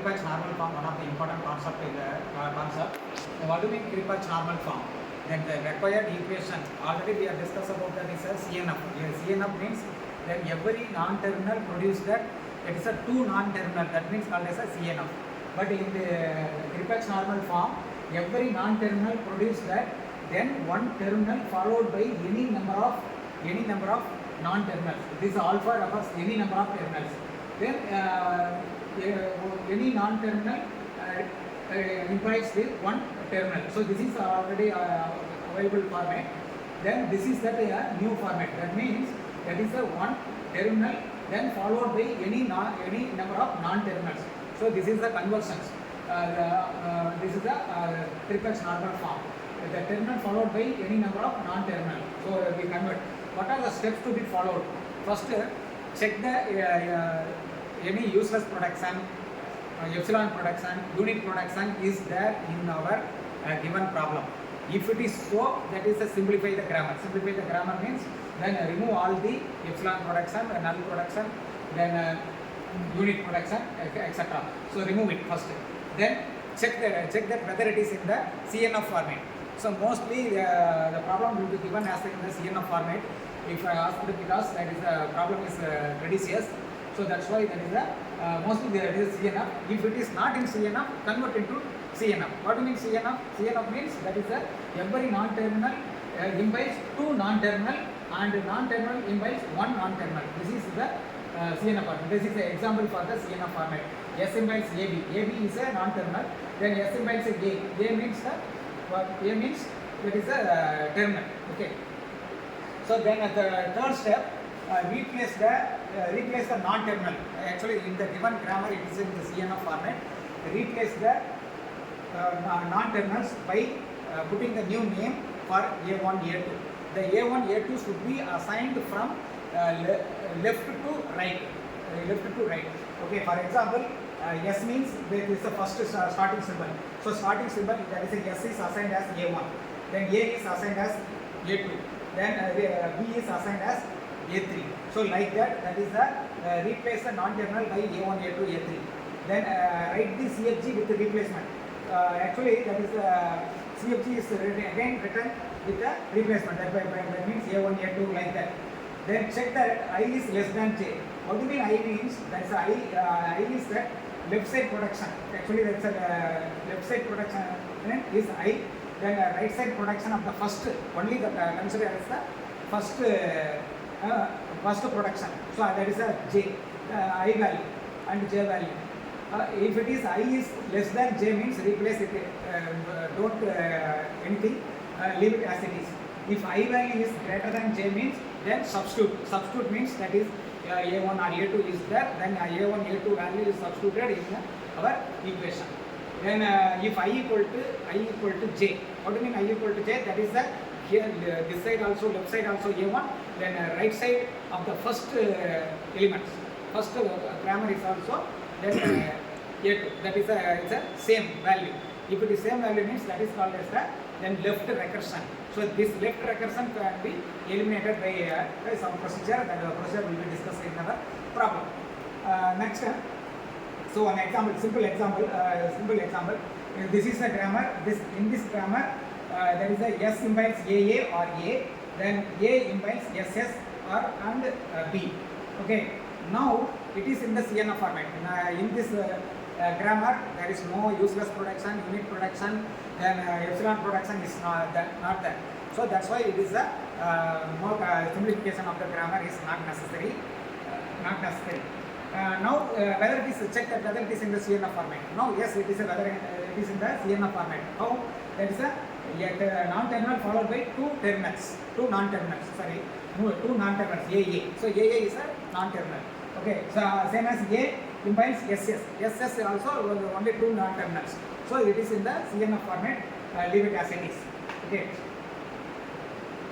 Greibach normal form, one of the important concept in the concept. What do you mean Greibach normal form? Then the required equation, already we have discussed about that, is a CNF. CNF means then every non-terminal produce that, it is a two non-terminal, that means called as a CNF. But in the Greibach normal form, every non-terminal produce that, then one terminal followed by any number of non-terminals. This alpha refers any number of terminals. Then any non-terminal implies with one terminal. So this is already available format. Then this is that new format. That means that is the one terminal then followed by any number of non-terminals. So this is the conversions. This is the Greibach normal form. The terminal followed by any number of non-terminal. So we convert. What are the steps to be followed? First, check the any useless production, epsilon production, unit production is there in our given problem. If it is so, that is a simplify the grammar. Simplify the grammar means then remove all the epsilon production, null production, then unit production, etc. So remove it first. Then check that whether it is in the CNF format. So mostly the problem will be given as in the CNF format. If I ask it, because that is the problem is traditious, so that's why that is the mostly there is CNF. If it is not in CNF, convert into CNF. What do you mean CNF? CNF means that is the every non-terminal implies two non-terminal and non-terminal implies one non-terminal. This is the CNF format. This is the example for the CNF format. S implies AB. AB is a non-terminal. Then S implies A. A means A means that is a terminal. Okay. So then at the third step, replace the non-terminal. Actually, in the given grammar, it is in the CNF format. Replace the non-terminals by putting the new name for A1, A2. The A1, A2 should be assigned from left to right. Okay. For example, S means this is the first starting symbol. So starting symbol, that is a S is assigned as A1. Then A is assigned as A2. Then B is assigned as A3. So like that is the replace the non-terminal by A1, A2, A3. Then write the CFG with the replacement. Actually, that is CFG is again written with the replacement. That means A1, A2 like that. Then check that I is less than J. What do you mean I means? That's I is that left side production. Actually, that's a left side production is I. Then right side production of the first, only the consider as the first production. So that is a J, I value and J value. If it is I is less than J means replace it, don't anything, leave it as it is. If I value is greater than J means then substitute. Substitute means that is A1 or A2 is there, then A1, A2 value is substituted in our equation. Then if I equal to J, what do you mean I equal to J? That is the here this side also, left side also A1, then right side of the first elements, first grammar is also then A2. That is it's a same value. If it is same value means that is called as the then left recursion. So this left recursion can be eliminated by some procedure. That procedure will be discussed in our problem. Next. So an example, simple example. This is the grammar. In this grammar, there is a S implies AA or A. Then A implies SS or and B. Okay. Now it is in the CNF format. In this grammar, there is no useless production, unit production. Then epsilon production is not there. So that's why it is a more simplification of the grammar is not necessary. Now whether it is check that whether it is in the CNF format. Now yes, it is whether it is in the CNF format. How? That is a non-terminal followed by two terminals, two non-terminals. AA. So AA is a non-terminal. Okay. So same as A implies SS. SS also only two non-terminals. So it is in the CNF format. Leave it as it is. Okay.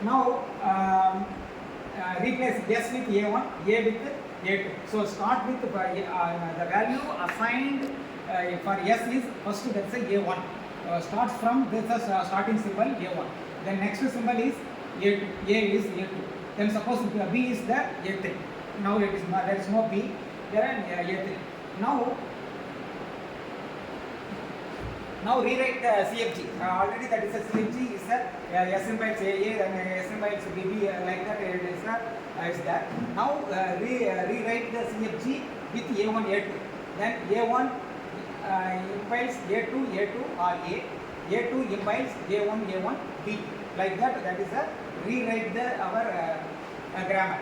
Now replace S with A1, A with A2. So start with the value assigned for S is first, let's say A1. Starts from this starting symbol A1. Then next symbol is A2. A is A2. Then suppose B is the A3. Now it is there is no B. There are A3. Now Now rewrite the CFG. Already that is a CFG is a S implies AA and S implies BB like that it is that. Now rewrite the CFG with A1 A2. Then A1 implies A2 A2 or A2 implies A1 A1 B. Like that. That is a rewrite the our grammar.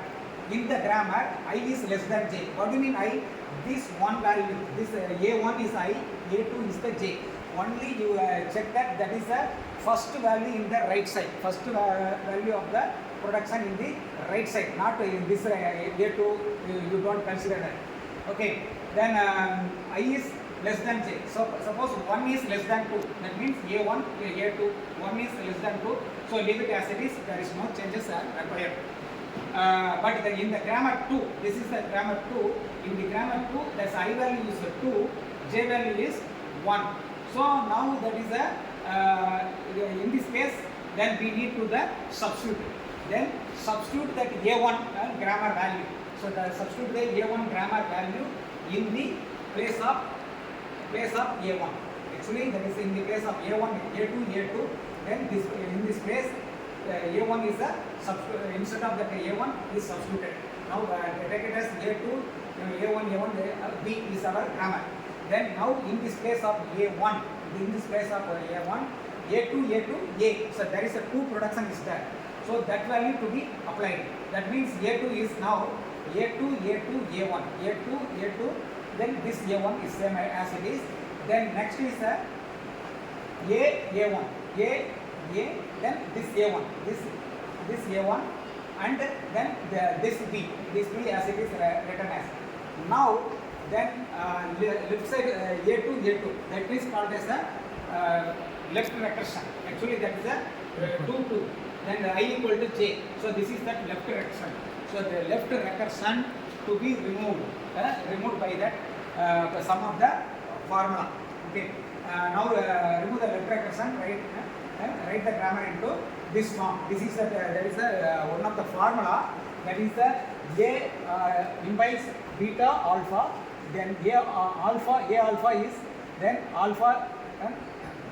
In the grammar, I is less than j. What do you mean I? This one value, this A1 is I, A2 is the j. Only you check that that is the first value in the right side. First value of the production in the right side, not in this A2. You don't consider that. Okay. Then I is less than j. So suppose 1 is less than 2. That means A1, A2, 1 is less than 2. So leave it as it is. There is no changes are required. But in the grammar 2, this is the grammar 2. In the grammar 2, the I value is 2, j value is 1. So now that is a in this case, then we need to the substitute. Then substitute that A1 grammar value. So the substitute the A1 grammar value in the place of A1. Actually, that is in the place of A1, A2. Then this in this place. A1 is the instead of that A1 is substituted. Now take it as A2, A1, B is our grammar. Then now in this place of A1, in this place of A1, A2, A. So there is a 2 production is there. So that value to be applied. That means A2 is now A2, A1, A2. Then this A1 is same as it is. Then next is A1, A. Then this A1, this A1, and then this B as it is written as. Now then left side A2, that is called as a left recursion. Actually that is a 2. Then I equal to j. So this is that left recursion. So the left recursion to be removed by that sum of the formula. Okay. Now remove the left recursion, right? Write the grammar into this form. This is there is one of the formula, that is the A implies beta alpha, then A alpha is then alpha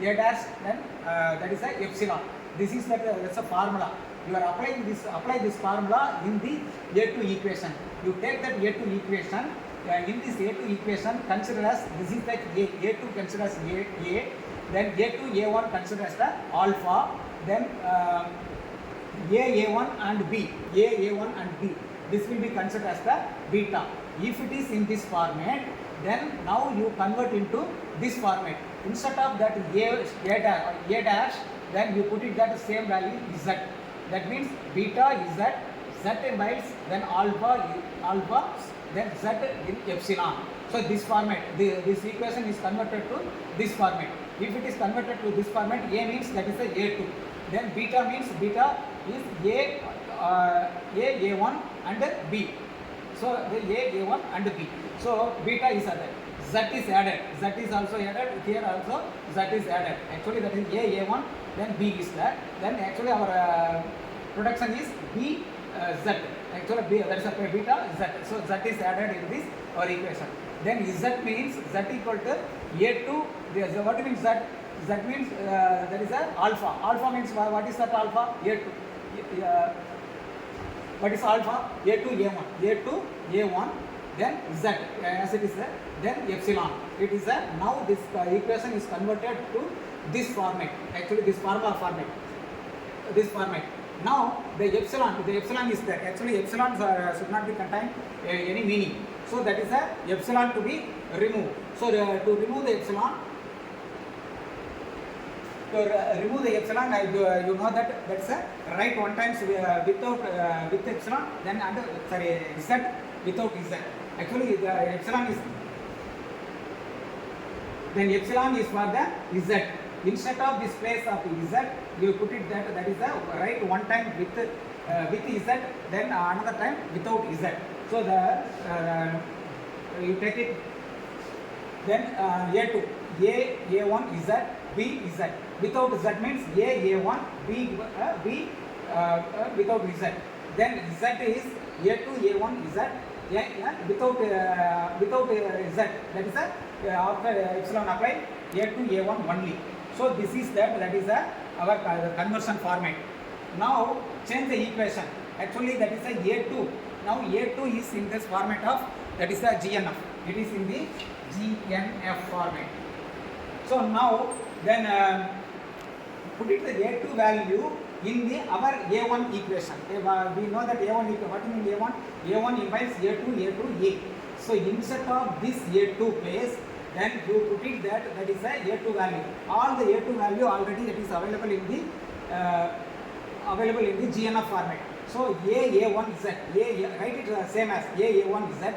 A dash, then that is the epsilon. This is that's a formula. You are apply this formula in the A2 equation. You take that A2 equation. In this A2 equation, consider as this is that A2 consider as A. Then A2, A1 consider as the alpha, then A1 and B, A1 and B, this will be considered as the beta. If it is in this format, then now you convert into this format. Instead of that A dash, then you put it that same value Z. That means beta is that Z implies, then alpha, then Z in epsilon. So this format, this equation is converted to this format. If it is converted to this format, A means that is a A2. Then beta means beta is A1 and B. So the A1 and B. So beta is added. Z is added. Z is also added. Here also Z is added. Actually that is A1, then B is that. Then actually our production is B Z. Actually B, that is a beta Z. So Z is added in this our equation. Then Z means Z equal to A2. What means Z? Z means there is a alpha. Alpha means what is that alpha? A2. What is alpha? A2, A1. A2, A1, then Z as it is there. Then epsilon. It is a now this equation is converted to this format. Actually this formula format. This format. Now the epsilon is there. Actually epsilon should not be contain any meaning. So that is a epsilon to be removed. So to remove the epsilon, you know that that's a write one times without with epsilon, then under z without z. Actually the epsilon is then epsilon is for the z. Instead of this place of z, you put it that is a write one time with z, then another time without z. So the you take it. Then A2, A1 is that, B is that. Without Z means A1, B without Z. Then Z is A2, A1 is that. Without Z. That is after epsilon applied, A2, A1 only. So this is that is our conversion format. Now change the equation. Actually that is a A2. Now A2 is in this format of, that is the GNF. It is in the GNF format. So now then put it the A2 value in the our A1 equation. We know that A1 equation. What do you mean A1? A1 implies A2, A. So instead of this A2 place, then you put it that is a A2 value. All the A2 value already that is available in the GNF format. So A1 Z, write it same as A1 Z,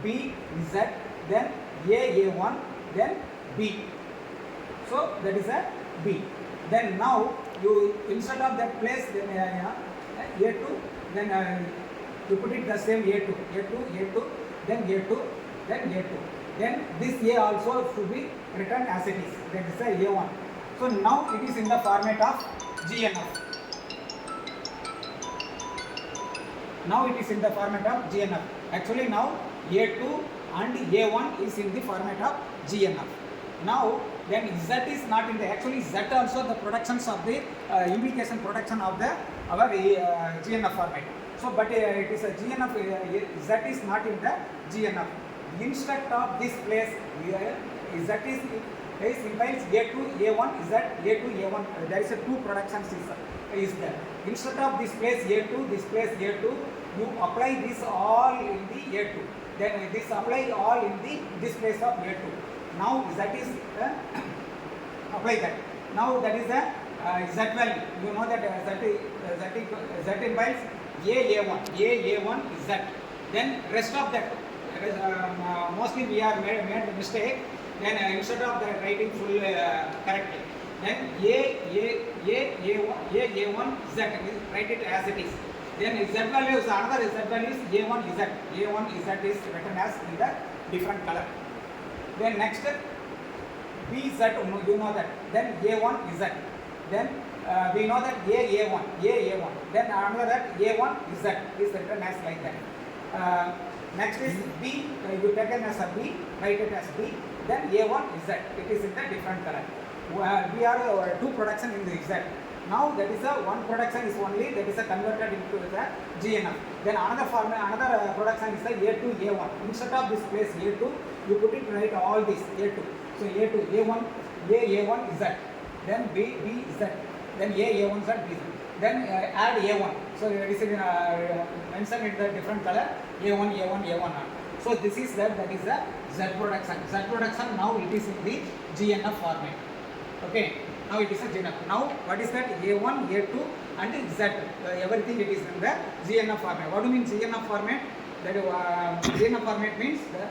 B Z, then A1, then B. So that is a B. Then now you instead of that place, then A2, then you put it the same A2, then A2, then A2. Then this A also should be written as it is. That is a A1. So now it is in the format of GNF. Now it is in the format of GNF. Actually now A2 and A1 is in the format of GNF. Now then Z is not in the, actually Z also the productions of the implication production of the our GNF format. So but it is a GNF, Z is not in the GNF. Instead of this place, Z is implies A2, A1, Z, A2, A1. There is a two productions is there. Instead of this place A2, this place A2, you apply this all in the A2. Then this apply all in the this place of A2. Now Z is apply that. Now that is the Z value. You know that Z implies A1 is Z. Then rest of that. Mostly we are made a mistake. Then instead of the writing full correctly, then A1 Z, write it as it is. Then Z value is another Z value is A1 Z. A1 Z is written as in the different color. Then next BZ, you know that. Then A1 Z. Then we know that A1. Then another that A1 Z is written as like that. Next is B, you take it as a B, write it as B. Then A1 Z, it is in the different color. We are two production in the Z. Now that is a one production is only, that is a converted into the GNF. Then another production is the A2, A1. Instead of this place A2, you put it right all this A2. So A2, A1, A1 Z. Then B Z. Then A1 Z, B Z. Then add A1. So it is mentioned in the different color A1. So this is that is the Z production. Z production now it is in the GNF format. Okay. Now it is a GNF. Now what is that? A1, A2 and Z. Everything it is in the GNF format. What do you mean GNF format? That GNF format means the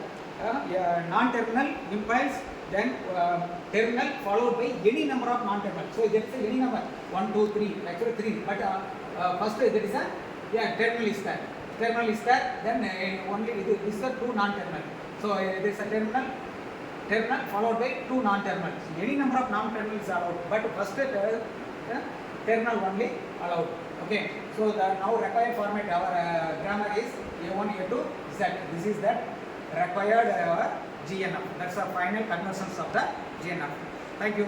non-terminal implies then terminal followed by any number of non-terminal. So there is any number 1, 2, 3. Actually 3. But first there is a terminal is there. Terminal is there. Then only this is the two non-terminal. So there is a terminal followed by two non-terminals. Any number of non-terminals are allowed, but first terminal only allowed. Okay. So the now required format our grammar is A1, A2, Z. This is that required GNF. That's the final conversions of the GNF. Thank you.